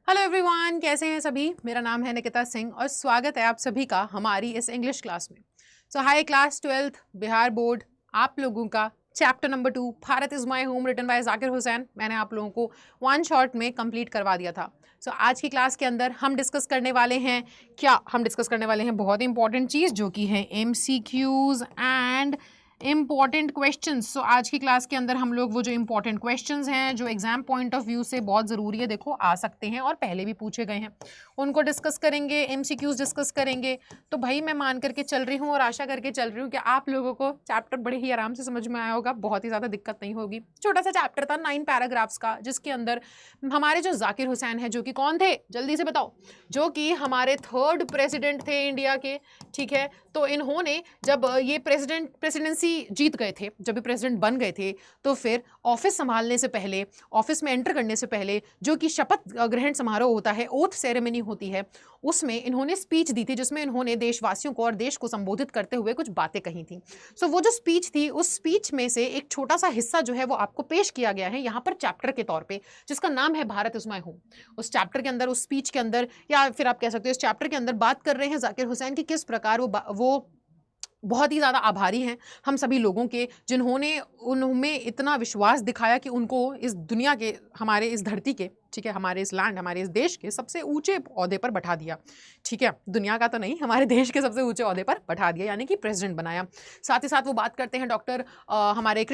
Hello everyone, कैसे हैं सभी। मेरा नाम है निकिता सिंह और स्वागत है आप सभी का हमारी इस इंग्लिश क्लास में। Hi class 12th Bihar board, आप लोगों का chapter number 2 Bharat is my home written by Zakir Hussain मैंने आप लोगों को वन शॉट में कंप्लीट करवा दिया था। आज की क्लास के अंदर हम डिस्कस करने वाले हैं बहुत इंपॉर्टेंट चीज़ जो कि है MCQs एंड इम्पॉर्टेंट क्वेश्चंस। आज की क्लास के अंदर हम लोग वो जो इम्पॉर्टेंट क्वेश्चंस हैं जो एग्जाम पॉइंट ऑफ व्यू से बहुत ज़रूरी है, देखो आ सकते हैं और पहले भी पूछे गए हैं, उनको डिस्कस करेंगे, MCQs डिस्कस करेंगे। तो भाई मैं मान करके चल रही हूँ और आशा करके चल रही हूँ कि आप लोगों को चैप्टर बड़े ही आराम से समझ में आया होगा, बहुत ही ज़्यादा दिक्कत नहीं होगी। छोटा सा चैप्टर था 9 पैराग्राफ्स का, जिसके अंदर हमारे जो जाकिर हुसैन है, जो कि कौन थे जल्दी से बताओ, जो कि हमारे 3rd प्रेसिडेंट थे इंडिया के। ठीक है, तो इन्होंने जब ये प्रेसिडेंसी जीत गए थे, जब ये प्रेसिडेंट बन गए थे, तो फिर ऑफिस संभालने से पहले, ऑफिस में एंटर करने से पहले जो कि शपथ ग्रहण समारोह होता है, ओथ सेरेमनी होती है, उसमें इन्होंने स्पीच दी थी, जिसमें इन्होंने देशवासियों को और देश को संबोधित करते हुए कुछ बातें कही थी। वो जो स्पीच थी, उस स्पीच में से एक छोटा सा हिस्सा जो है वो आपको पेश किया गया है यहाँ पर चैप्टर के तौर पे, जिसका नाम है भारत इज माय होम। उस चैप्टर के अंदर, उस स्पीच के अंदर, या फिर आप कह सकते हो इस चैप्टर के अंदर बात कर रहे हैं जाकिर हुसैन की किस प्रकार वो बहुत ही ज़्यादा आभारी हैं हम सभी लोगों के, जिन्होंने उनमें इतना विश्वास दिखाया कि उनको इस दुनिया के, हमारे इस धरती के, ठीक है, हमारे इस लैंड, हमारे इस देश के सबसे ऊंचे ओहदे पर बैठा दिया। ठीक है, दुनिया का तो नहीं, हमारे देश के सबसे ऊंचे ओहदे पर बैठा दिया, यानी कि प्रेसिडेंट बनाया। साथ ही साथ वो बात करते हैं हमारे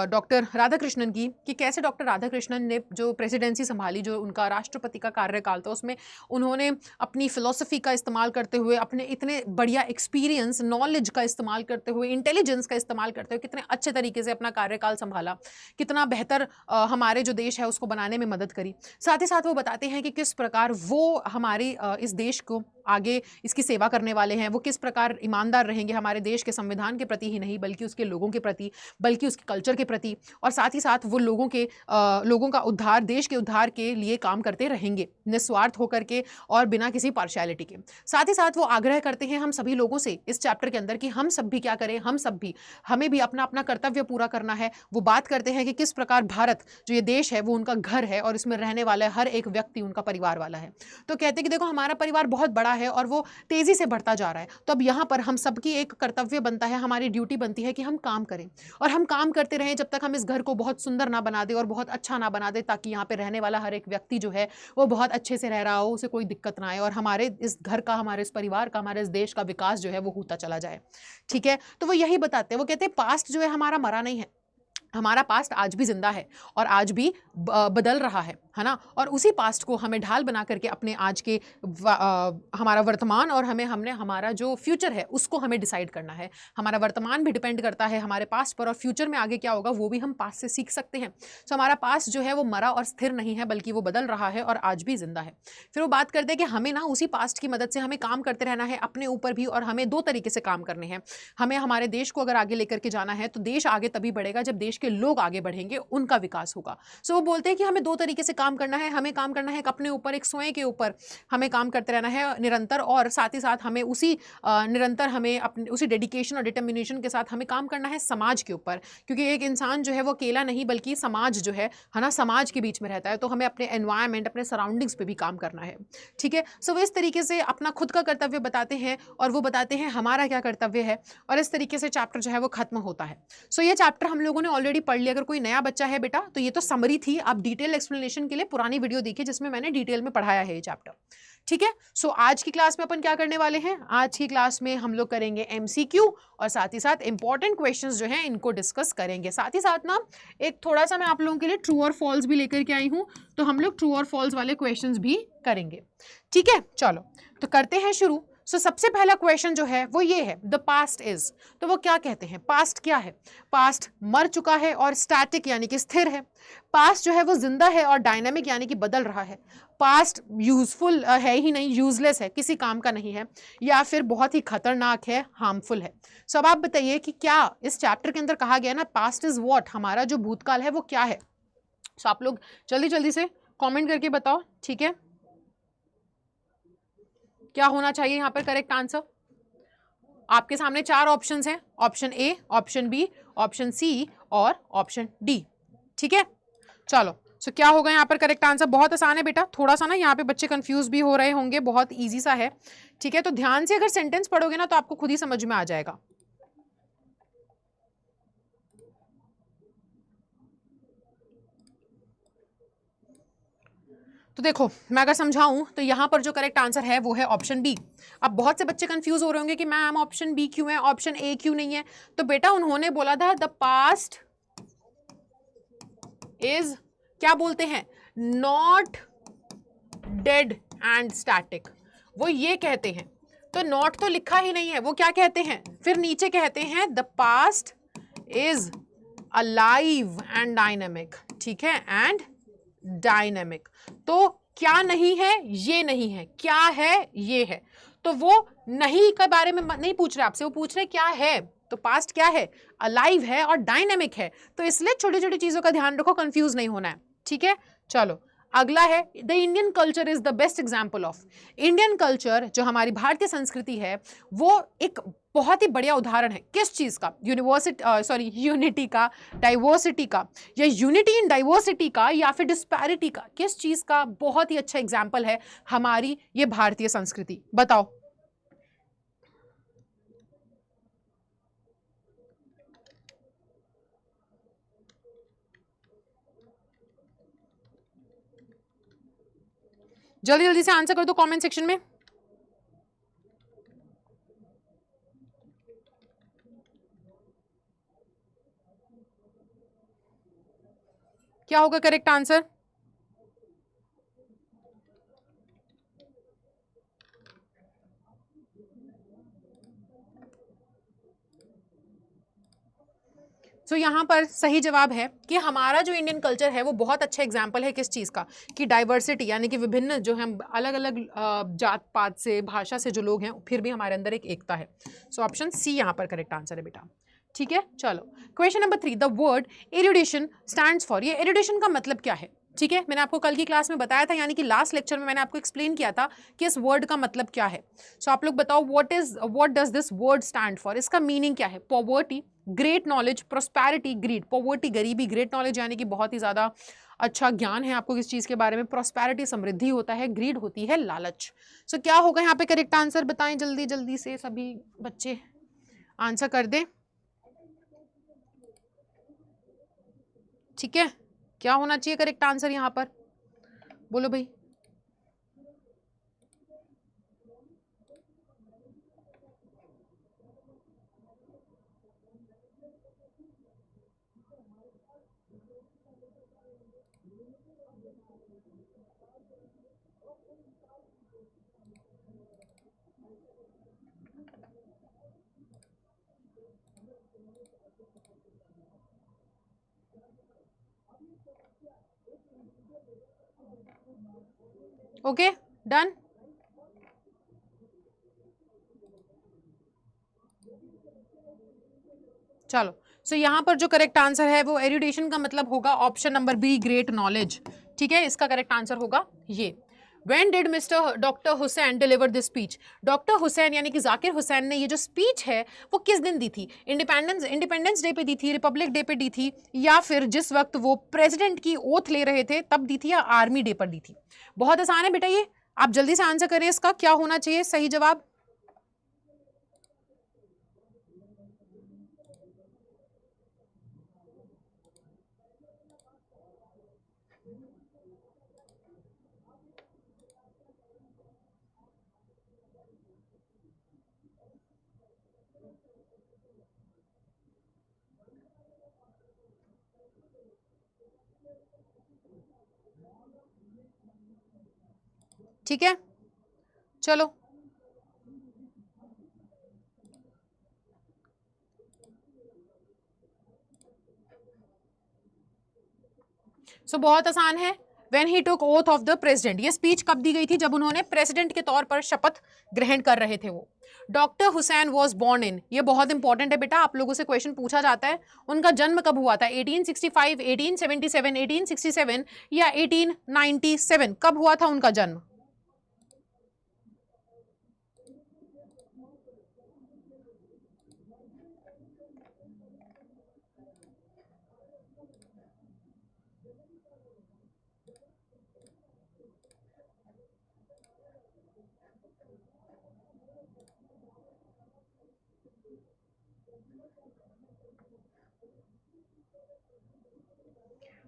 डॉक्टर राधा कृष्णन की, कि कैसे डॉक्टर राधा कृष्णन ने जो प्रेसिडेंसी संभाली, जो उनका राष्ट्रपति का कार्यकाल था, उसमें उन्होंने अपनी फिलॉसफी का इस्तेमाल करते हुए, अपने इतने बढ़िया एक्सपीरियंस, नॉलेज का इस्तेमाल करते हुए, इंटेलिजेंस का इस्तेमाल करते हुए कितने अच्छे तरीके से अपना कार्यकाल संभाला, कितना बेहतर हमारे जो देश है उसको बनाने में मदद करी। साथ ही साथ वो बताते हैं कि किस प्रकार वो हमारी इस देश को आगे इसकी सेवा करने वाले हैं, वो किस प्रकार ईमानदार रहेंगे हमारे देश के संविधान के प्रति ही नहीं, बल्कि उसके लोगों के प्रति, बल्कि उसके कल्चर के प्रति, और साथ ही साथ वो लोगों का उद्धार, देश के उद्धार के लिए काम करते रहेंगे, निस्वार्थ होकर के और बिना किसी पार्शियलिटी के। साथ ही साथ वो आग्रह करते हैं हम सभी लोगों से इस चैप्टर के अंदर कि हम सब भी क्या करें, हमें भी अपना अपना कर्तव्य पूरा करना है। वो बात करते हैं कि किस प्रकार भारत जो ये देश है वो उनका घर है और इसमें रहने वाला हर एक व्यक्ति उनका परिवार वाला है। तो कहते हैं कि देखो हमारा परिवार बहुत बड़ा है और वो तेजी से बढ़ता जा रहा है, तो अब यहाँ पर हम सबकी एक कर्तव्य बनता है, हमारी ड्यूटी बनती है कि हम काम करें, और हम काम करते रहें जब तक हम इस घर को बहुत सुंदर ना बना दे और बहुत अच्छा ना बना दे, ताकि यहाँ पे रहने वाला हर एक व्यक्ति जो है वो बहुत अच्छे से रह रहा हो, उसे कोई दिक्कत ना आए, और हमारे इस घर का, हमारे इस परिवार का, हमारे इस देश का विकास जो है वो होता चला जाए। ठीक है, तो वो यही बताते हैं, वो कहते हैं पास्ट जो है हमारा मरा नहीं है, हमारा पास्ट आज भी जिंदा है और आज भी बदल रहा है ना, और उसी पास्ट को हमें ढाल बना करके अपने आज के हमारा वर्तमान, और हमने हमारा जो फ्यूचर है उसको हमें डिसाइड करना है। हमारा वर्तमान भी डिपेंड करता है हमारे पास्ट पर, और फ्यूचर में आगे क्या होगा वो भी हम पास्ट से सीख सकते हैं। हमारा पास्ट जो है वो मरा और स्थिर नहीं है, बल्कि वो बदल रहा है और आज भी जिंदा है। फिर वो बात करते हैं कि हमें ना उसी पास्ट की मदद से हमें काम करते रहना है अपने ऊपर भी, और हमें 2 तरीके से काम करने हैं। हमें हमारे देश को अगर आगे लेकर के जाना है तो देश आगे तभी बढ़ेगा जब देश के लोग आगे बढ़ेंगे, उनका विकास होगा। वो बोलते हैं कि हमें 2 तरीके से काम करना है, हमें काम करना है अपने ऊपर, एक स्वयं के ऊपर हमें काम करते रहना है निरंतर, और साथ ही साथ हमें उसी निरंतर हमें अपने उसी डेडिकेशन और डिटर्मिनेशन के साथ हमें काम करना है समाज के ऊपर, क्योंकि एक इंसान जो है वो अकेला नहीं बल्कि समाज जो है ना, समाज के बीच में रहता है, तो हमें अपने एनवायरनमेंट, अपने सराउंडिंग्स पे भी काम करना है। ठीक है, वो इस तरीके से अपना खुद का कर्तव्य बताते हैं और वो बताते हैं हमारा क्या कर्तव्य है, और इस तरीके से चैप्टर जो है वो खत्म होता है। ये चैप्टर हम लोगों ने ऑलरेडी पढ़ लिया। अगर कोई नया बच्चा है बेटा, तो ये तो समरी थी, आप डिटेल एक्सप्लेनेशन के लिए पुरानी वीडियो देखिए जिसमें मैंने डिटेल में पढ़ाया है ये चैप्टर। ठीक है, आज की क्लास में अपन क्या करने वाले हैं, आज की क्लास में हम लोग करेंगे MCQ, और साथ ही साथ इंपॉर्टेंट क्वेश्चंस जो हैं इनको डिस्कस करेंगे। साथ ही साथ ना एक थोड़ा सा मैं आप लोगों के लिए ट्रू और फॉल्स भी लेकर के आई हूं, तो हम लोग ट्रू और फॉल्स वाले क्वेश्चंस भी करेंगे। ठीक है, चलो तो करते हैं शुरू। सबसे पहला क्वेश्चन जो है वो ये है, द पास्ट इज, तो वो क्या कहते हैं, पास्ट क्या है। पास्ट मर चुका है और स्टैटिक यानी कि स्थिर है। पास्ट जो है वो जिंदा है और डायनामिक यानी कि बदल रहा है। पास्ट यूजफुल है ही नहीं, यूजलेस है, किसी काम का नहीं है, या फिर बहुत ही खतरनाक है, हार्मफुल है। अब आप बताइए कि क्या इस चैप्टर के अंदर कहा गया ना, पास्ट इज व्हाट, हमारा जो भूतकाल है वो क्या है। आप लोग जल्दी जल्दी से कमेंट करके बताओ। ठीक है, क्या होना चाहिए यहाँ पर करेक्ट आंसर। आपके सामने 4 ऑप्शंस हैं, option A, option B, option C और ऑप्शन डी। ठीक है, चलो सो क्या होगा यहाँ पर करेक्ट आंसर? बहुत आसान है बेटा, थोड़ा सा ना यहाँ पे बच्चे कंफ्यूज भी हो रहे होंगे, बहुत इजी सा है, ठीक है। तो ध्यान से अगर सेंटेंस पढ़ोगे ना तो आपको खुद ही समझ में आ जाएगा। तो देखो मैं अगर समझाऊं तो यहाँ पर जो करेक्ट आंसर है वो है ऑप्शन बी। अब बहुत से बच्चे कंफ्यूज हो रहे होंगे कि मैम ऑप्शन बी क्यों है, ऑप्शन ए क्यों नहीं है? तो बेटा उन्होंने बोला था द पास्ट इज, क्या बोलते हैं, नॉट डेड एंड स्टैटिक, वो ये कहते हैं। तो नॉट तो लिखा ही नहीं है, वो क्या कहते हैं फिर नीचे कहते हैं the past is alive and dynamic, ठीक है, एंड डायनेमिक। तो क्या नहीं है, ये नहीं है, क्या है, ये है। तो वो नहीं के बारे में नहीं पूछ रहे आपसे, वो पूछ रहे क्या है। तो पास्ट क्या है, अलाइव है और डायनेमिक है। तो इसलिए छोटी छोटी चीजों का ध्यान रखो, कंफ्यूज नहीं होना है, ठीक है। चलो अगला है the Indian culture is the best example of. Indian culture जो हमारी भारतीय संस्कृति है वो एक बहुत ही बढ़िया उदाहरण है किस चीज का, यूनिटी का, डाइवर्सिटी का, या यूनिटी इन डाइवर्सिटी का, या फिर डिस्पैरिटी का, किस चीज का बहुत ही अच्छा एग्जाम्पल है हमारी ये भारतीय संस्कृति? बताओ। जल्दी जल्दी से आंसर कर दो कमेंट सेक्शन में। क्या होगा करेक्ट आंसर? तो यहाँ पर सही जवाब है कि हमारा जो इंडियन कल्चर है वो बहुत अच्छा एग्जाम्पल है किस चीज़ का, कि डाइवर्सिटी, यानी कि विभिन्न जो हम अलग अलग जात पात से, भाषा से जो लोग हैं, फिर भी हमारे अंदर एक एकता है। सो ऑप्शन सी यहाँ पर करेक्ट आंसर है बेटा, ठीक है। चलो question number 3, the word erudition stands for, ये एरुडिशन का मतलब क्या है? ठीक है, मैंने आपको कल की क्लास में बताया था, यानी कि लास्ट लेक्चर में मैंने आपको एक्सप्लेन किया था कि इस वर्ड का मतलब क्या है। सो आप लोग बताओ what does this word stand for, इसका मीनिंग क्या है? Poverty, great knowledge, prosperity, greed. Poverty गरीबी, ग्रेट नॉलेज यानी कि बहुत ही ज्यादा अच्छा ज्ञान है आपको किस चीज के बारे में, प्रोस्पैरिटी समृद्धि होता है, ग्रीड होती है लालच। सो क्या होगा यहाँ पे करेक्ट आंसर? बताएं जल्दी जल्दी से, सभी बच्चे आंसर कर दें, ठीक है। क्या होना चाहिए करेक्ट आंसर यहाँ पर? बोलो भाई। Okay done. चलो सो यहाँ पर जो करेक्ट आंसर है वो एरुडिशन का मतलब होगा option number B, great knowledge, ठीक है। इसका करेक्ट आंसर होगा ये। When did mister doctor Hussain deliver this speech? Doctor Hussain यानी कि जाकिर हुसैन ने ये जो स्पीच है वो किस दिन दी थी? इंडिपेंडेंस डे पे दी थी, रिपब्लिक डे पे दी थी, या फिर जिस वक्त वो प्रेसिडेंट की ओथ ले रहे थे तब दी थी, या आर्मी डे पर दी थी? बहुत आसान है बेटा ये, आप जल्दी से आंसर करें इसका, क्या होना चाहिए सही जवाब? ठीक है चलो। बहुत आसान है, when he took oath of the president. ये स्पीच कब दी गई थी? जब उन्होंने प्रेसिडेंट के तौर पर शपथ ग्रहण कर रहे थे वो। Doctor Hussain was born in, ये बहुत इंपॉर्टेंट है बेटा, आप लोगों से क्वेश्चन पूछा जाता है, उनका जन्म कब हुआ था? 1865, 1877, 1867 या 1897, कब हुआ था उनका जन्म?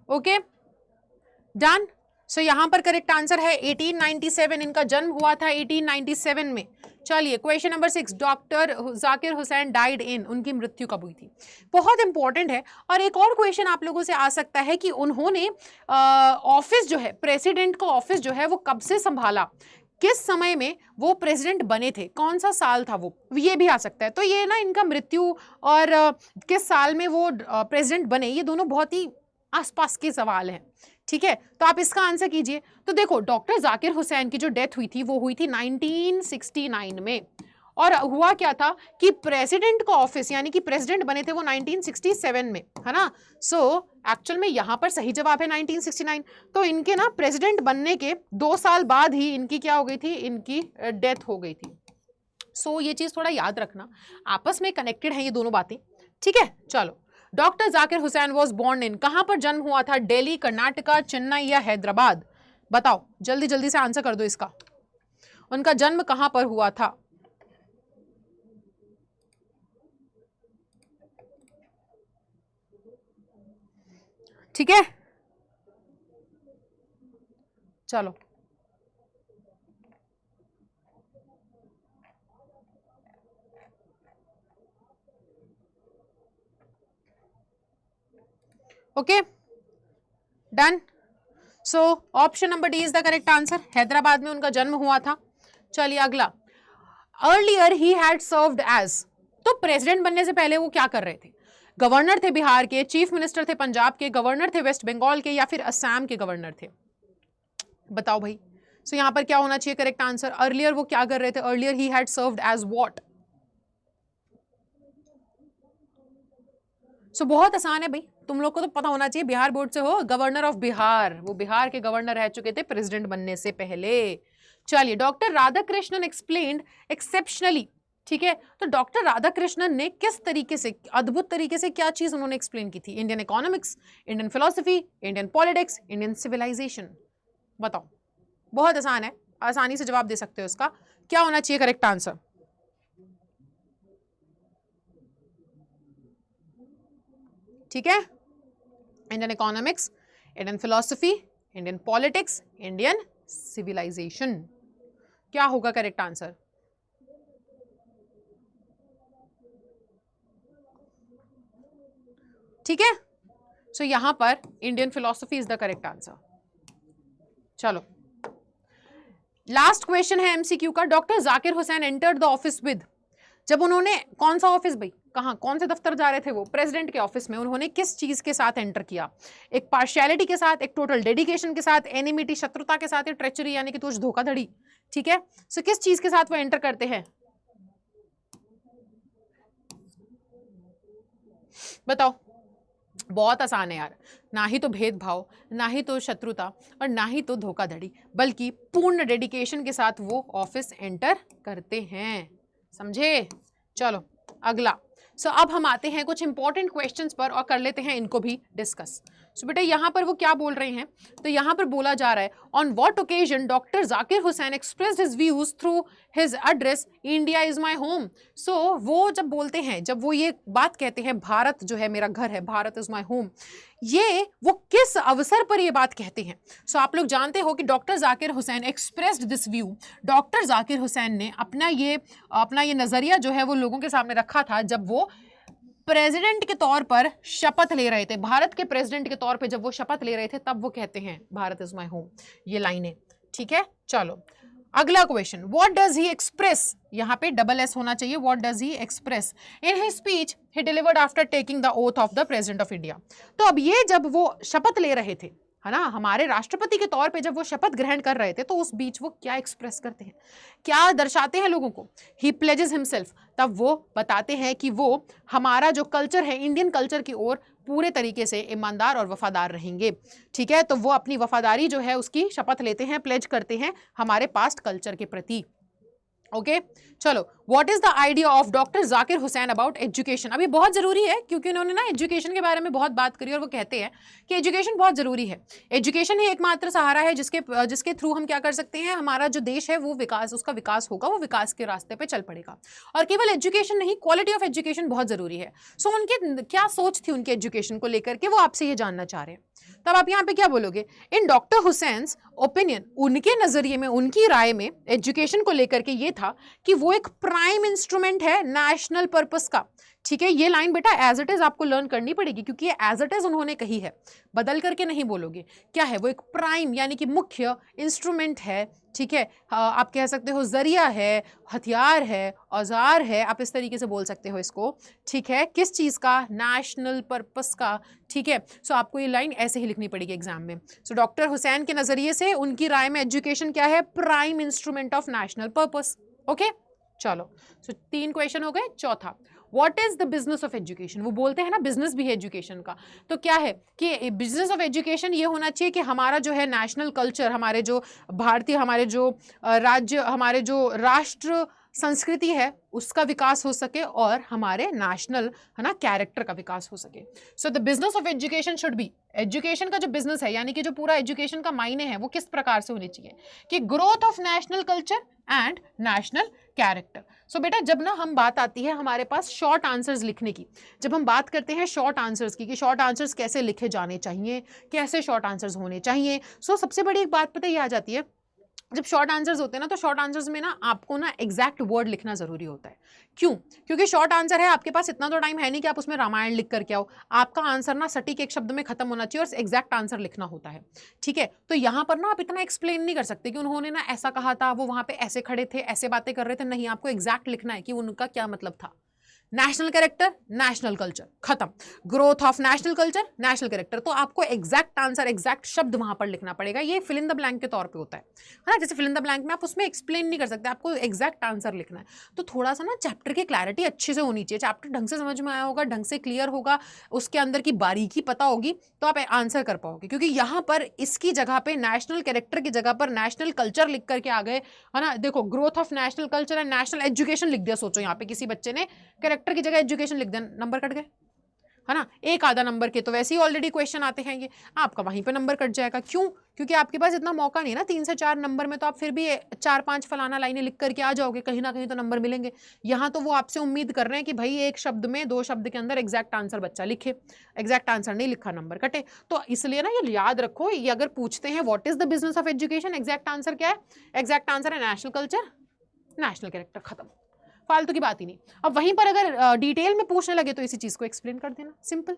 Okay done. सो यहां पर करेक्ट आंसर है 1897, इनका जन्म हुआ था 1897 में। चलिए question number 6, doctor Zakir Hussain died in, उनकी मृत्यु कब हुई थी? बहुत इंपॉर्टेंट है। और एक और क्वेश्चन आप लोगों से आ सकता है कि उन्होंने ऑफिस जो है, प्रेसिडेंट का ऑफिस जो है वो कब से संभाला, किस समय में वो प्रेसिडेंट बने थे, कौन सा साल था वो, ये भी आ सकता है। तो ये ना इनका मृत्यु और किस साल में वो प्रेसिडेंट बने, ये दोनों बहुत ही आसपास के सवाल हैं। ठीक है, तो आप इसका आंसर कीजिए। तो देखो डॉक्टर जाकिर हुसैन की जो डेथ हुई थी वो हुई थी 1969 में। और हुआ क्या था कि प्रेसिडेंट का ऑफिस यानी कि प्रेसिडेंट बने थे वो 1967 में, है ना। सो एक्चुअल में यहां पर सही जवाब है 1969। तो इनके ना प्रेसिडेंट बनने के 2 साल बाद ही इनकी क्या हो गई थी, इनकी डेथ हो गई थी। सो ये चीज थोड़ा याद रखना, आपस में कनेक्टेड है ये दोनों बातें। ठीक है, चलो। Doctor Zakir Hussain was born in, कहां पर जन्म हुआ था? दिल्ली, कर्नाटका, चेन्नई या हैदराबाद? बताओ, जल्दी जल्दी से आंसर कर दो इसका। उनका जन्म कहां पर हुआ था? ठीक है, चलो। Okay done. So option number D is the correct answer, Hyderabad में उनका जन्म हुआ था। चलिए अगला, अर्लियर ही हैड सर्व्ड एज, तो प्रेसिडेंट बनने से पहले वो क्या कर रहे थे? गवर्नर थे बिहार के, चीफ मिनिस्टर थे पंजाब के, गवर्नर थे वेस्ट बंगाल के, या फिर असम के गवर्नर थे? बताओ भाई। सो यहां पर क्या होना चाहिए करेक्ट आंसर? अर्लियर वो क्या कर रहे थे? अर्लियर ही had served as what? So बहुत आसान है भाई, तुम लोग को तो पता होना चाहिए, बिहार बोर्ड से हो, गवर्नर ऑफ बिहार, वो बिहार के गवर्नर रह चुके थे प्रेसिडेंट बनने से पहले। चलिए, डॉक्टर राधाकृष्णन एक्सप्लेन्ड एक्सेप्शनली, ठीक है, तो डॉक्टर राधाकृष्णन ने किस तरीके से, अद्भुत तरीके से क्या चीज उन्होंने एक्सप्लेन की थी? Indian economics, Indian philosophy, Indian politics, Indian civilization? बताओ, बहुत आसान है, आसानी से जवाब दे सकते हो इसका। क्या होना चाहिए करेक्ट आंसर? ठीक है, Indian economics, Indian philosophy, Indian politics, Indian civilization, क्या होगा करेक्ट आंसर? ठीक है, सो यहां पर Indian philosophy is the correct answer. चलो, लास्ट क्वेश्चन है एमसीक्यू का। Doctor Zakir Hussain entered the office with, जब उन्होंने, कौन सा ऑफिस भाई, कहां, कौन से दफ्तर जा रहे थे वो? प्रेसिडेंट के ऑफिस में। उन्होंने किस चीज के साथ एंटर किया? एक पार्शियलिटी के साथ, एक टोटल डेडिकेशन के साथ, एनिमिटी शत्रुता के साथ, या ट्रेचरी यानी कि तुझ धोखाधड़ी? ठीक है, सो किस चीज के साथ वो एंटर करते हैं? बताओ, बहुत आसान है यार, ना ही तो भेदभाव, ना ही तो शत्रुता, और ना ही तो धोखाधड़ी, बल्कि पूर्ण डेडिकेशन के साथ वो ऑफिस एंटर करते हैं। समझे? चलो अगला। सो अब हम आते हैं कुछ इंपॉर्टेंट क्वेश्चंस पर और कर लेते हैं इनको भी डिस्कस। सो बेटा यहाँ पर वो क्या बोल रहे हैं, तो यहाँ पर बोला जा रहा है, on what occasion doctor Zakir Hussain expressed his views through his address India is my home. So वो जब बोलते हैं, जब वो ये बात कहते हैं, भारत जो है मेरा घर है, भारत इज माय होम, ये वो किस अवसर पर ये बात कहते हैं? सो आप लोग जानते हो कि doctor Zakir Hussain expressed this view, doctor Zakir Hussain ने अपना ये नजरिया जो है वो लोगों के सामने रखा था जब वो प्रेसिडेंट के तौर पर शपथ ले रहे थे, भारत के प्रेसिडेंट के तौर पे जब वो शपथ ले रहे थे, तब वो कहते हैं भारत इज माय होम, ये लाइनें। ठीक है, चलो अगला question, what does he express, यहाँ पे डबल एस होना चाहिए, what does he express in his speech he delivered after taking the oath of the president of India. तो अब ये जब वो शपथ ले रहे थे, है ना, हमारे राष्ट्रपति के तौर पे जब वो शपथ ग्रहण कर रहे थे, तो उस बीच वो क्या एक्सप्रेस करते हैं, क्या दर्शाते हैं लोगों को? ही प्लेजेस हिमसेल्फ, तब वो बताते हैं कि वो हमारा जो कल्चर है, इंडियन कल्चर की ओर पूरे तरीके से ईमानदार और वफादार रहेंगे। ठीक है, तो वो अपनी वफादारी जो है उसकी शपथ लेते हैं, प्लेज करते हैं हमारे पास्ट कल्चर के प्रति। ओके, चलो, what is the idea of doctor Zakir Hussain about education. अब ये बहुत जरूरी है क्योंकि उन्होंने ना एजुकेशन के बारे में बहुत बात करी और वो कहते हैं कि एजुकेशन बहुत जरूरी है। एजुकेशन ही एकमात्र सहारा है जिसके थ्रू हम क्या कर सकते हैं, हमारा जो देश है वो उसका विकास होगा, वो विकास के रास्ते पे चल पड़ेगा। और केवल एजुकेशन नहीं, क्वालिटी ऑफ एजुकेशन बहुत जरूरी है। सो उनकी क्या सोच थी उनके एजुकेशन को लेकर के, वो आपसे ये जानना चाह रहे हैं। तब आप यहाँ पे क्या बोलोगे, इन डॉक्टर हुसैन्स ओपिनियन, उनके नजरिए में, उनकी राय में एजुकेशन को लेकर के ये था कि वो एक प्राइम इंस्ट्रूमेंट है नेशनल पर्पस का। ठीक है, ये लाइन बेटा एज इट इज आपको लर्न करनी पड़ेगी क्योंकि ये एज इट इज उन्होंने कही है, बदल करके नहीं बोलोगे। क्या है वो, एक प्राइम यानी कि मुख्य इंस्ट्रूमेंट है। ठीक है, आप कह सकते हो जरिया है, हथियार है, औजार है, आप इस तरीके से बोल सकते हो इसको। ठीक है, किस चीज का, नेशनल पर्पस का। ठीक है, सो आपको ये लाइन ऐसे ही लिखनी पड़ेगी एग्जाम में। सो डॉक्टर हुसैन के नजरिए से, उनकी राय में एजुकेशन क्या है, prime instrument of national purpose. Okay, चलो, सो 3 क्वेश्चन हो गए। चौथा, what is the business of education. वो बोलते हैं ना बिजनेस भी है एजुकेशन का, तो क्या है कि बिजनेस ऑफ एजुकेशन ये होना चाहिए कि हमारा जो है नेशनल कल्चर, हमारे जो भारतीय, हमारे जो राज्य, हमारे जो राष्ट्र संस्कृति है उसका विकास हो सके और हमारे नेशनल, है ना, कैरेक्टर का विकास हो सके। So the business of education should be, education का जो बिजनेस है यानी कि जो पूरा एजुकेशन का मायने है वो किस प्रकार से होनी चाहिए कि growth of national culture and national character. So बेटा जब ना हम बात आती है हमारे पास शॉर्ट आंसर्स लिखने की, जब हम बात करते हैं शॉर्ट आंसर्स की कि शॉर्ट आंसर्स कैसे लिखे जाने चाहिए, कैसे शॉर्ट आंसर्स होने चाहिए, सो सबसे बड़ी एक बात पता ये आ जाती है, जब शॉर्ट आंसर्स होते हैं ना तो शॉर्ट आंसर्स में ना आपको ना एग्जैक्ट वर्ड लिखना जरूरी होता है। क्यों? क्योंकि शॉर्ट आंसर है, आपके पास इतना तो टाइम है नहीं कि आप उसमें रामायण लिख करके आओ। आपका आंसर ना सटीक एक शब्द में खत्म होना चाहिए और एग्जैक्ट आंसर लिखना होता है। ठीक है, तो यहाँ पर ना आप इतना एक्सप्लेन नहीं कर सकते कि उन्होंने ना ऐसा कहा था, वो वहां पे ऐसे खड़े थे, ऐसे बातें कर रहे थे। नहीं, आपको एग्जैक्ट लिखना है कि उनका क्या मतलब था। नेशनल कैरेक्टर, नेशनल कल्चर, खत्म। Growth of national culture, national character, तो आपको एग्जैक्ट आंसर, एग्जैक्ट शब्द वहां पर लिखना पड़ेगा। ये फिल इन द ब्लैंक के तौर पे होता है ना, जैसे फिल इन द ब्लैंक में आप उसमें एक्सप्लेन नहीं कर सकते, आपको एग्जैक्ट आंसर लिखना है। तो थोड़ा सा ना चैप्टर की क्लैरिटी अच्छे से होनी चाहिए, चैप्टर ढंग से समझ में आया होगा, ढंग से क्लियर होगा, उसके अंदर की बारीकी पता होगी तो आप आंसर कर पाओगे। क्योंकि यहाँ पर इसकी जगह पे, नेशनल कैरेक्टर की जगह पर नेशनल कल्चर लिख करके आ गए, है ना। देखो, growth of national culture and national education लिख दिया। सोचो यहाँ पे किसी बच्चे ने कैरेक्टर की जगह एजुकेशन लिख दें, नंबर कट गए, है ना। एक आधा नंबर के तो वैसे ही ऑलरेडी क्वेश्चन आते हैं, ये आपका वहीं पे नंबर कट जाएगा। क्यों? क्योंकि आपके पास इतना मौका नहीं ना 3 से 4 नंबर में, तो आप फिर भी 4-5 फलाना लाइनें लिख करके आ जाओगे, कहीं ना कहीं तो नंबर मिलेंगे। यहाँ तो वो आपसे उम्मीद कर रहे हैं कि भाई एक शब्द में, 2 शब्द के अंदर एग्जैक्ट आंसर बच्चा लिखे, एग्जैक्ट आंसर नहीं लिखा, नंबर कटे। तो इसलिए ना ये याद रखो, ये अगर पूछते हैं what is the business of education, exact answer क्या है? एग्जैक्ट आंसर है नेशनल कल्चर, नेशनल कैरेक्टर, खत्म, फालतू की बात ही नहीं। अब वहीं पर अगर डिटेल में पूछने लगे तो इसी चीज को एक्सप्लेन कर देना, simple.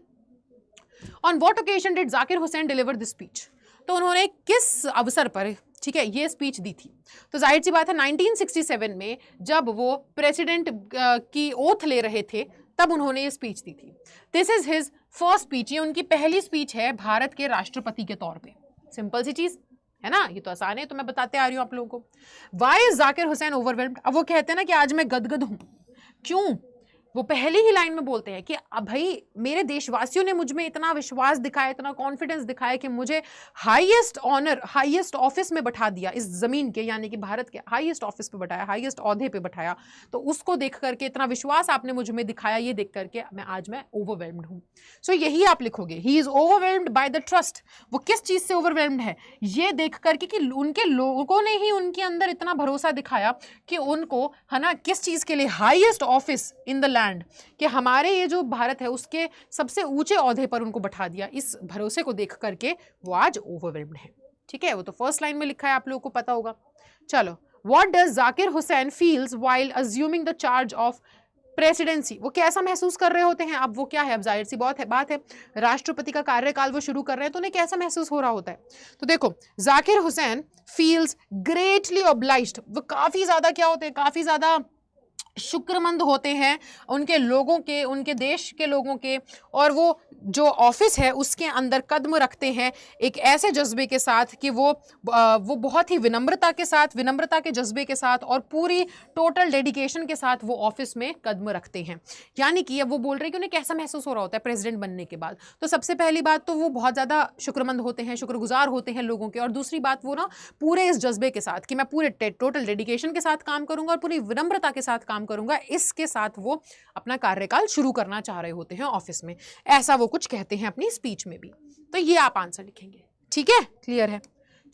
On what occasion did Zakir Hussain deliver this speech, तो उन्होंने किस अवसर पर, ठीक है, ये स्पीच दी थी। तो जाहिर सी बात है 1967 में जब वो प्रेसिडेंट की ओथ ले रहे थे तब उन्होंने ये स्पीच दी थी। This is his first speech, ये उनकी पहली स्पीच है भारत के राष्ट्रपति के तौर पे। सिंपल सी चीज है ना, ये तो आसान है, तो मैं बताते आ रही हूं आप लोगों को। Why is Zakir Hussain overwhelmed, अब वो कहते हैं ना कि आज मैं गदगद हूं। क्यों? वो पहली ही लाइन में बोलते हैं कि अब भाई मेरे देशवासियों ने मुझ में इतना विश्वास दिखाया, इतना कॉन्फिडेंस दिखाया कि मुझे हाईएस्ट ऑनर, हाईएस्ट ऑफिस में बैठा दिया इस जमीन के, यानी कि भारत के हाईएस्ट ऑफिस पे बैठाया, हाईएस्ट ओहदे पे बैठाया। तो उसको देख करके, इतना विश्वास आपने मुझ में दिखाया, ये देख करके आज मैं ओवरवेल्म्ड हूँ। सो यही आप लिखोगे, he is overwhelmed by the trust. वो किस चीज से ओवरवेल्म्ड है? ये देख करके कि उनके लोगों ने ही उनके अंदर इतना भरोसा दिखाया कि उनको, है ना, किस चीज के लिए, हाईएस्ट ऑफिस इन द कि हमारे ये जो भारत है उसके सबसे ऊंचे ओहदे पर उनको बैठा दिया। इस भरोसे को देख करके वो आज ओवरवेल्म्ड है। ठीक है, वो तो फर्स्ट लाइन में लिखा है, आप लोगों को पता होगा। चलो, what does Zakir Hussain feels while assuming the charge of presidency, वो कैसा महसूस कर रहे होते हैं? अब वो क्या है, अब जाहिर सी बात है राष्ट्रपति का कार्यकाल वो शुरू कर रहे हैं, तो उन्हें कैसा महसूस हो रहा होता है? तो देखो, Zakir Hussain feels greatly obliged, वो काफी ज्यादा क्या होते हैं, काफी ज्यादा शुक्रमंद होते हैं उनके लोगों के, उनके देश के लोगों के, और वो जो ऑफिस है उसके अंदर कदम रखते हैं एक ऐसे जज्बे के साथ कि वो बहुत ही विनम्रता के साथ, विनम्रता के जज्बे के साथ और पूरी टोटल डेडिकेशन के साथ वो ऑफिस में कदम रखते हैं। यानी कि अब वो बोल रहे हैं कि उन्हें कैसा महसूस हो रहा होता है प्रेसिडेंट बनने के बाद। तो सबसे पहली बात तो वो बहुत ज़्यादा शुक्रमंद होते हैं, शुक्रगुजार होते हैं लोगों के, और दूसरी बात वो ना पूरे इस जज्बे के साथ कि मैं पूरे टोटल डेडिकेशन के साथ काम करूँगा और पूरी विनम्रता के साथ काम काम करूंगा, इसके साथ वो अपना कार्यकाल शुरू करना चाह रहे होते हैं ऑफिस में, ऐसा वो कुछ कहते हैं अपनी स्पीच में भी। तो ये आप आंसर लिखेंगे, ठीक है, क्लियर है।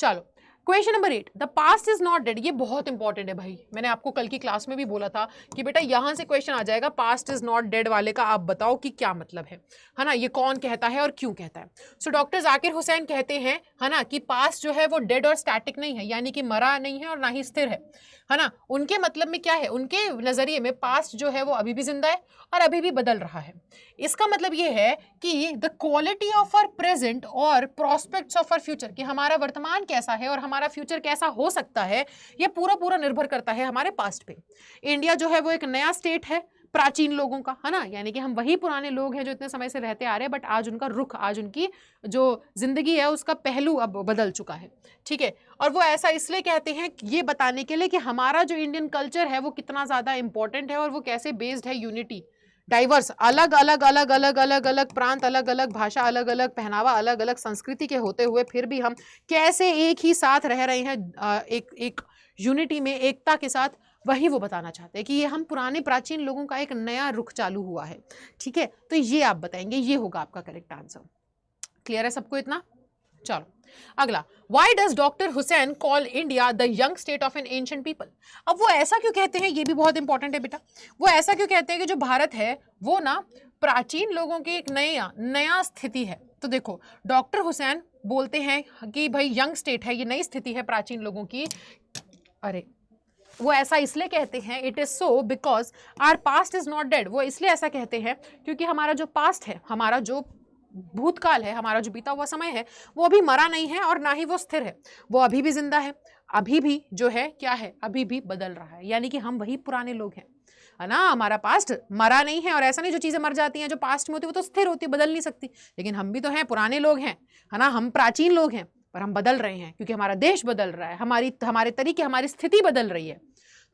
चलो question number 8, the past is not dead. ये बहुत इंपॉर्टेंट है भाई, मैंने आपको कल की क्लास में भी बोला था कि बेटा यहां से क्वेश्चन आ जाएगा, पास्ट इज नॉट डेड वाले का आप बताओ कि क्या मतलब है ना, ये कौन कहता है और क्यों कहता है। सो डॉक्टर जाकिर हुसैन कहते हैं है ना कि पास्ट जो है वो डेड और स्टैटिक नहीं है, यानी कि मरा नहीं है और ना ही स्थिर है ना। उनके मतलब में क्या है, उनके नजरिए में पास्ट जो है वो अभी भी जिंदा है और अभी भी बदल रहा है। इसका मतलब ये है कि the quality of our present और प्रोस्पेक्ट्स ऑफ आवर फ्यूचर, कि हमारा वर्तमान कैसा है और हमारा फ्यूचर कैसा हो सकता है, ये पूरा पूरा निर्भर करता है हमारे पास्ट पे। इंडिया जो है वो एक नया स्टेट है प्राचीन लोगों का, है ना, यानी कि हम वही पुराने लोग हैं जो इतने समय से रहते आ रहे हैं, बट आज उनका रुख, आज उनकी जो जिंदगी है उसका पहलू अब बदल चुका है, ठीक है। और वो ऐसा इसलिए कहते हैं ये बताने के लिए कि हमारा जो इंडियन कल्चर है वो कितना ज्यादा इंपॉर्टेंट है और वो कैसे बेस्ड है यूनिटी, डाइवर्स, अलग अलग अलग अलग अलग अलग प्रांत, अलग अलग भाषा, अलग अलग पहनावा, अलग अलग संस्कृति के होते हुए फिर भी हम कैसे एक ही साथ रह रहे हैं, एक यूनिटी में, एकता के साथ। वही वो बताना चाहते हैं कि ये हम पुराने प्राचीन लोगों का एक नया रुख चालू हुआ है, ठीक है। तो ये आप बताएंगे, ये होगा आपका करेक्ट आंसर। क्लियर है सबको इतना? चलो अगला, why does doctor Hussain call India the young state of N ancient people. अब वो ऐसा क्यों कहते हैं, ये भी बहुत इंपॉर्टेंट है बेटा। वो ऐसा क्यों कहते हैं कि जो भारत है वो ना प्राचीन लोगों की एक नया स्थिति है। तो देखो डॉक्टर हुसैन बोलते हैं कि भाई यंग स्टेट है, ये नई स्थिति है प्राचीन लोगों की। अरे वो ऐसा इसलिए कहते हैं, it is so because our past is not dead. वो इसलिए ऐसा कहते हैं क्योंकि हमारा जो पास्ट है, हमारा जो भूतकाल है, हमारा जो बीता हुआ समय है, वो अभी मरा नहीं है और ना ही वो स्थिर है, वो अभी भी जिंदा है, अभी भी जो है क्या है, अभी भी बदल रहा है, यानी कि हम वही पुराने लोग हैं, है ना। हमारा पास्ट मरा नहीं है, और ऐसा नहीं जो चीजें मर जाती हैं, जो पास्ट में होती है वो तो स्थिर होती है, बदल नहीं सकती, लेकिन हम भी तो हैं, पुराने लोग हैं, है ना, हम प्राचीन लोग हैं, पर हम बदल रहे हैं क्योंकि हमारा देश बदल रहा है, हमारे तरीके, हमारी स्थिति बदल रही है।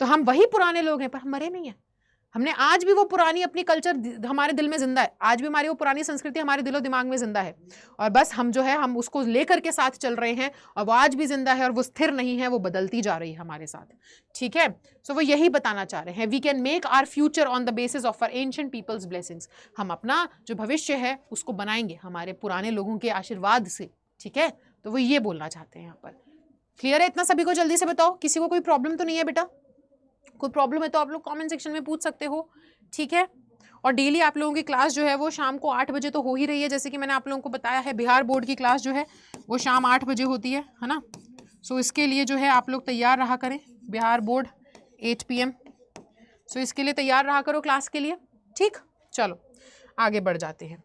तो हम वही पुराने लोग हैं पर हम मरे नहीं हैं। हमने आज भी वो पुरानी अपनी कल्चर हमारे दिल में जिंदा है, आज भी हमारी वो पुरानी संस्कृति हमारे दिलो दिमाग में जिंदा है, और बस हम जो है हम उसको लेकर के साथ चल रहे हैं, और वो आज भी जिंदा है और वो स्थिर नहीं है, वो बदलती जा रही है हमारे साथ, ठीक है। सो वो यही बताना चाह रहे हैं, we can make our future on the basis of our ancient people's blessings. हम अपना जो भविष्य है उसको बनाएंगे हमारे पुराने लोगों के आशीर्वाद से, ठीक है। तो वो ये बोलना चाहते हैं यहाँ पर। क्लियर है इतना सभी को? जल्दी से बताओ, किसी को कोई प्रॉब्लम तो नहीं है बेटा? कोई प्रॉब्लम है तो आप लोग कमेंट सेक्शन में पूछ सकते हो, ठीक है। और डेली आप लोगों की क्लास जो है वो शाम को 8 बजे तो हो ही रही है, जैसे कि मैंने आप लोगों को बताया है, बिहार बोर्ड की क्लास जो है वो शाम 8 बजे होती है ना। सो इसके लिए जो है आप लोग तैयार रहा करें, बिहार बोर्ड 8 PM। सो इसके लिए तैयार रहा करो क्लास के लिए, ठीक। चलो आगे बढ़ जाते हैं।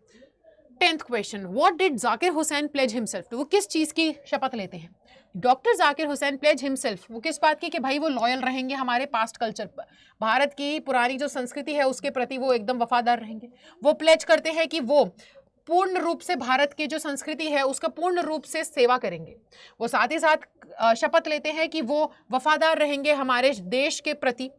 10th question, what did Zakir Hussain pledge himself to. वो किस चीज़ की शपथ लेते हैं? Doctor Zakir Hussain pledge himself, वो किस बात की कि भाई वो लॉयल रहेंगे हमारे पास्ट कल्चर पर, भारत की पुरानी जो संस्कृति है उसके प्रति वो एकदम वफादार रहेंगे। वो प्लेज करते हैं कि वो पूर्ण रूप से भारत की जो संस्कृति है उसका पूर्ण रूप से सेवा करेंगे। वो साथ ही साथ शपथ लेते हैं कि वो वफादार रहेंगे हमारे देश के प्रति,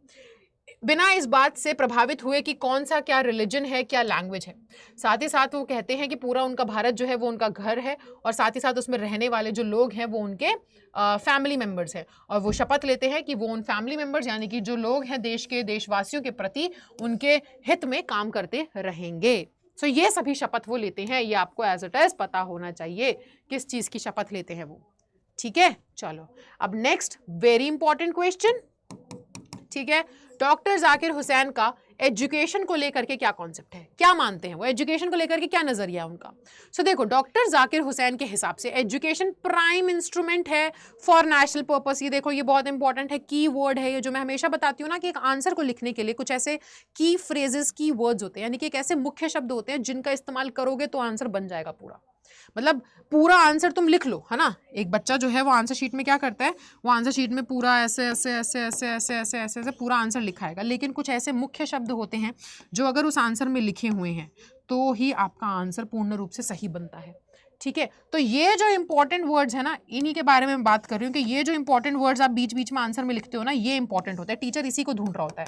बिना इस बात से प्रभावित हुए कि कौन सा क्या रिलीजन है, क्या लैंग्वेज है। साथ ही साथ वो कहते हैं कि पूरा उनका भारत जो है वो उनका घर है, और साथ ही साथ उसमें रहने वाले जो लोग हैं वो उनके फैमिली मेम्बर्स हैं, और वो शपथ लेते हैं कि वो उन फैमिली मेम्बर्स यानी कि जो लोग हैं देश के देशवासियों के प्रति उनके हित में काम करते रहेंगे। सो ये सभी शपथ वो लेते हैं, ये आपको एज इट इज पता होना चाहिए किस चीज़ की शपथ लेते हैं वो, ठीक है। चलो अब नेक्स्ट वेरी इंपॉर्टेंट क्वेश्चन, ठीक है। डॉक्टर जाकिर हुसैन का एजुकेशन को लेकर के क्या कॉन्सेप्ट है, क्या मानते हैं वो, एजुकेशन को लेकर के क्या नजरिया है उनका। सो देखो डॉक्टर जाकिर हुसैन के हिसाब से एजुकेशन प्राइम इंस्ट्रूमेंट है फॉर नेशनल पर्पस। ये देखो ये बहुत इंपॉर्टेंट है, की वर्ड है ये, जो मैं हमेशा बताती हूँ ना कि एक आंसर को लिखने के लिए कुछ ऐसे की फ्रेजेस, की वर्ड्स होते हैं, यानी कि एक ऐसे मुख्य शब्द होते हैं जिनका इस्तेमाल करोगे तो आंसर बन जाएगा पूरा, मतलब पूरा आंसर तुम लिख लो, है ना। एक बच्चा जो है वो आंसर शीट में क्या करता है, वो आंसर शीट में पूरा ऐसे ऐसे ऐसे ऐसे ऐसे ऐसे ऐसे ऐसे पूरा आंसर लिखाएगा, लेकिन कुछ ऐसे मुख्य शब्द होते हैं जो अगर उस आंसर में लिखे हुए हैं तो ही आपका आंसर पूर्ण रूप से सही बनता है, ठीक है। तो ये जो इंपॉर्टेंट वर्ड्स है ना, इन्हीं के बारे में मैं बात कर रही हूँ कि ये जो इंपॉर्टेंट वर्ड्स आप बीच बीच में आंसर में लिखते हो ना, ये इंपॉर्टेंट होता है, टीचर इसी को ढूंढ रहा होता है,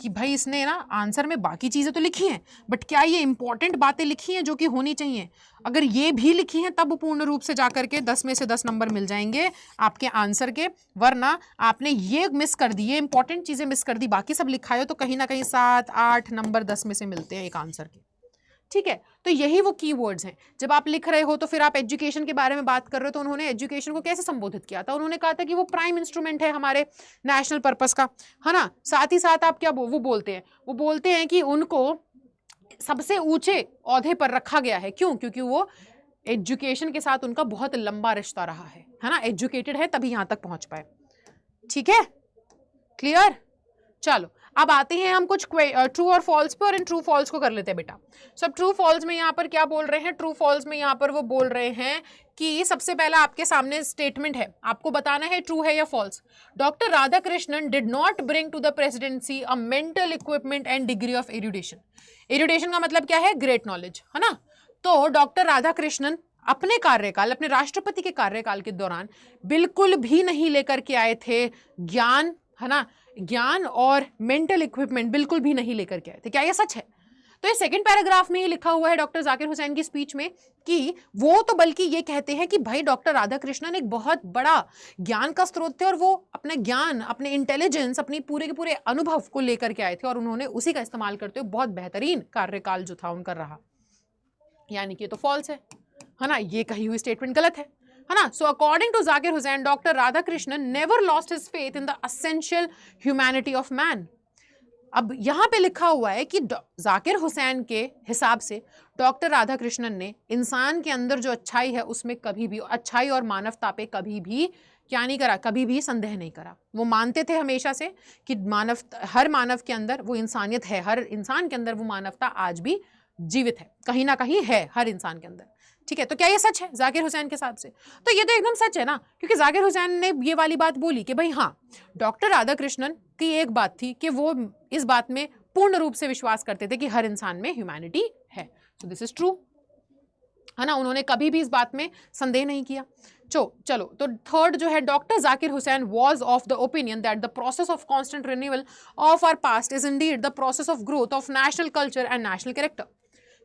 कि भाई इसने ना आंसर में बाकी चीजें तो लिखी हैं, बट क्या ये इंपॉर्टेंट बातें लिखी हैं जो कि होनी चाहिए? अगर ये भी लिखी हैं तब पूर्ण रूप से जाकर के 10 में से 10 नंबर मिल जाएंगे आपके आंसर के, वरना आपने ये मिस कर दी, ये इंपॉर्टेंट चीजें मिस कर दी, बाकी सब लिखा है तो कहीं ना कहीं 7 8 नंबर 10 में से मिलते हैं एक आंसर के। ठीक है, तो यही वो कीवर्ड्स हैं। जब आप लिख रहे हो तो फिर आप एजुकेशन के बारे में बात कर रहे हो, तो उन्होंने एजुकेशन को कैसे संबोधित किया था? उन्होंने कहा था कि वो प्राइम इंस्ट्रूमेंट है हमारे नेशनल पर्पस का, है ना। साथ ही साथ आप क्या वो बोलते हैं कि उनको सबसे ऊंचे ओहदे पर रखा गया है। क्यों? क्योंकि वो एजुकेशन के साथ उनका बहुत लंबा रिश्ता रहा है ना, एजुकेटेड है तभी यहां तक पहुंच पाए। ठीक है, क्लियर? चलो अब आते हैं हम कुछ ट्रू और फॉल्स पे, और इन ट्रू फॉल्स को कर लेते हैं बेटा। सब ट्रू फॉल्स में यहाँ पर क्या बोल रहे हैं? ट्रू फॉल्स में यहाँ पर वो बोल रहे हैं कि सबसे पहला आपके सामने स्टेटमेंट है, आपको बताना है ट्रू है या false. Doctor Radhakrishnan did not bring to the presidency a mental equipment and degree of erudition. Erudition का मतलब क्या है? ग्रेट नॉलेज, है ना। तो डॉक्टर राधाकृष्णन अपने कार्यकाल, अपने राष्ट्रपति के कार्यकाल के दौरान बिल्कुल भी नहीं लेकर के आए थे ज्ञान, है ना, ज्ञान और मेंटल इक्विपमेंट बिल्कुल भी नहीं लेकर के आए थे। क्या ये सच है? तो ये सेकंड पैराग्राफ में ये लिखा हुआ है डॉक्टर जाकिर हुसैन की स्पीच में कि वो तो बल्कि ये कहते हैं कि भाई डॉक्टर राधाकृष्णन एक बहुत बड़ा ज्ञान का स्रोत थे, और वो अपने ज्ञान, अपने इंटेलिजेंस, अपनी पूरे के पूरे अनुभव को लेकर के आए थे, और उन्होंने उसी का इस्तेमाल करते हुए बहुत बेहतरीन कार्यकाल जो था उनका रहा। यानी कि ये तो फॉल्स है ना, ये कही हुई स्टेटमेंट गलत है ना। So according to Zakir Hussain, doctor Radhakrishnan never lost his faith in the essential humanity of man. अब यहां पे लिखा हुआ है कि जाकिर हुसैन के हिसाब से डॉक्टर राधाकृष्णन ने इंसान के अंदर जो अच्छाई है उसमें कभी भी, अच्छाई और मानवता पे कभी भी क्या नहीं करा, कभी भी संदेह नहीं करा। वो मानते थे हमेशा से कि हर मानव के अंदर वो इंसानियत है, हर इंसान के अंदर वो मानवता आज भी जीवित है, कहीं ना कहीं है हर इंसान के अंदर। ठीक है, तो क्या ये सच है जाकिर हुसैन के हिसाब से? तो ये तो एकदम सच है ना, क्योंकि जाकिर हुसैन ने ये वाली बात बोली कि भाई हाँ, डॉक्टर राधाकृष्णन की एक बात थी कि वो इस बात में पूर्ण रूप से विश्वास करते थे कि हर इंसान में ह्यूमैनिटी है। सो दिस इज ट्रू, है ना, उन्होंने कभी भी इस बात में संदेह नहीं किया। चलो तो थर्ड जो है, doctor Zakir Hussain was of the opinion that the process of constant renewal of our past is indeed the process of growth of national culture and national character.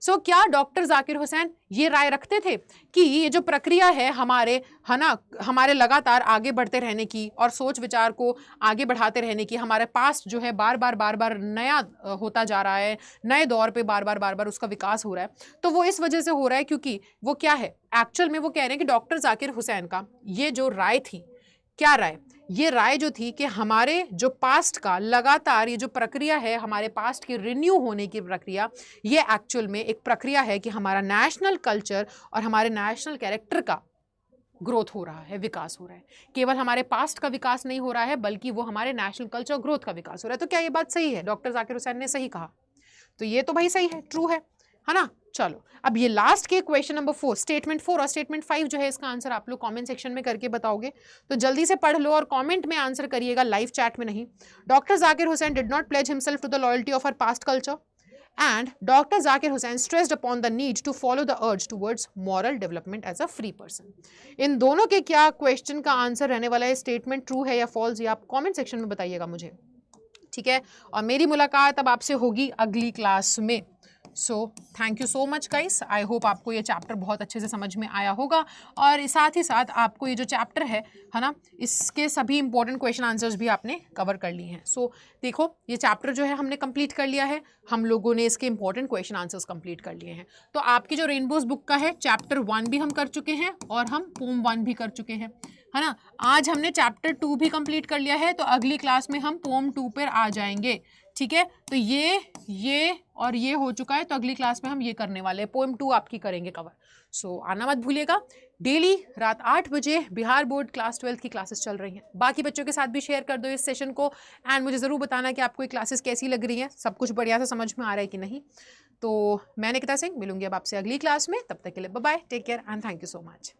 So क्या डॉक्टर जाकिर हुसैन ये राय रखते थे कि ये जो प्रक्रिया है हमारे, है ना, हमारे लगातार आगे बढ़ते रहने की और सोच विचार को आगे बढ़ाते रहने की, हमारे पास्ट जो है बार बार नया होता जा रहा है, नए दौर पे बार बार उसका विकास हो रहा है, तो वो इस वजह से हो रहा है क्योंकि वो क्या है, एक्चुअल में वो कह रहे हैं कि डॉक्टर जाकिर हुसैन का ये जो राय थी, क्या राय, ये राय जो थी कि हमारे जो पास्ट का लगातार ये जो प्रक्रिया है, हमारे पास्ट की रिन्यू होने की प्रक्रिया, ये एक्चुअल में एक प्रक्रिया है कि हमारा नेशनल कल्चर और हमारे नेशनल कैरेक्टर का ग्रोथ हो रहा है, विकास हो रहा है। केवल हमारे पास्ट का विकास नहीं हो रहा है, बल्कि वो हमारे नेशनल कल्चर ग्रोथ का विकास हो रहा है। तो क्या ये बात सही है? डॉक्टर जाकिर हुसैन ने सही कहा, तो ये तो भाई सही है, ट्रू है ना। चलो अब ये लास्ट के क्वेश्चन नंबर 4, स्टेटमेंट 4 और स्टेटमेंट 5 जो है, इसका आंसर आप लोग कमेंट सेक्शन में करके बताओगे, तो जल्दी से पढ़ लो और कमेंट में आंसर करिएगा, लाइव चैट में नहीं। Doctor Zakir Hussain did not pledge himself to the loyalty of our past culture, and Dr. Zakir Hussain stressed upon the need to follow the urge towards moral development as a free person। इन दोनों के क्या question का answer रहने वाला है, statement true है या false, ये आप कमेंट सेक्शन में बताइएगा मुझे। ठीक है, और मेरी मुलाकात अब आपसे होगी अगली क्लास में। So thank you so much guys, I hope आपको ये चैप्टर बहुत अच्छे से समझ में आया होगा, और साथ ही साथ आपको ये जो चैप्टर है ना, इसके सभी इंपॉर्टेंट क्वेश्चन आंसर्स भी आपने कवर कर लिए हैं। सो देखो, ये चैप्टर जो है हमने कंप्लीट कर लिया है, हम लोगों ने इसके इंपॉर्टेंट क्वेश्चन आंसर्स कंप्लीट कर लिए हैं। तो आपकी जो रेनबोज बुक का है, चैप्टर 1 भी हम कर चुके हैं और हम पोम 1 भी कर चुके हैं, है ना। आज हमने चैप्टर 2 भी कंप्लीट कर लिया है, तो अगली क्लास में हम पोम 2 पर आ जाएंगे। ठीक है, तो ये और ये हो चुका है, तो अगली क्लास में हम ये करने वाले हैं, पोएम 2 आपकी करेंगे कवर। सो आना मत भूलिएगा। डेली रात 8 बजे बिहार बोर्ड क्लास 12 की क्लासेस चल रही हैं, बाकी बच्चों के साथ भी शेयर कर दो इस सेशन को, एंड मुझे ज़रूर बताना कि आपको ये क्लासेस कैसी लग रही हैं, सब कुछ बढ़िया से समझ में आ रहा है कि नहीं। तो मैं निकिता सिंह मिलूंगी अब आपसे अगली क्लास में, तब तक के लिए bye bye, take care and thank you so much.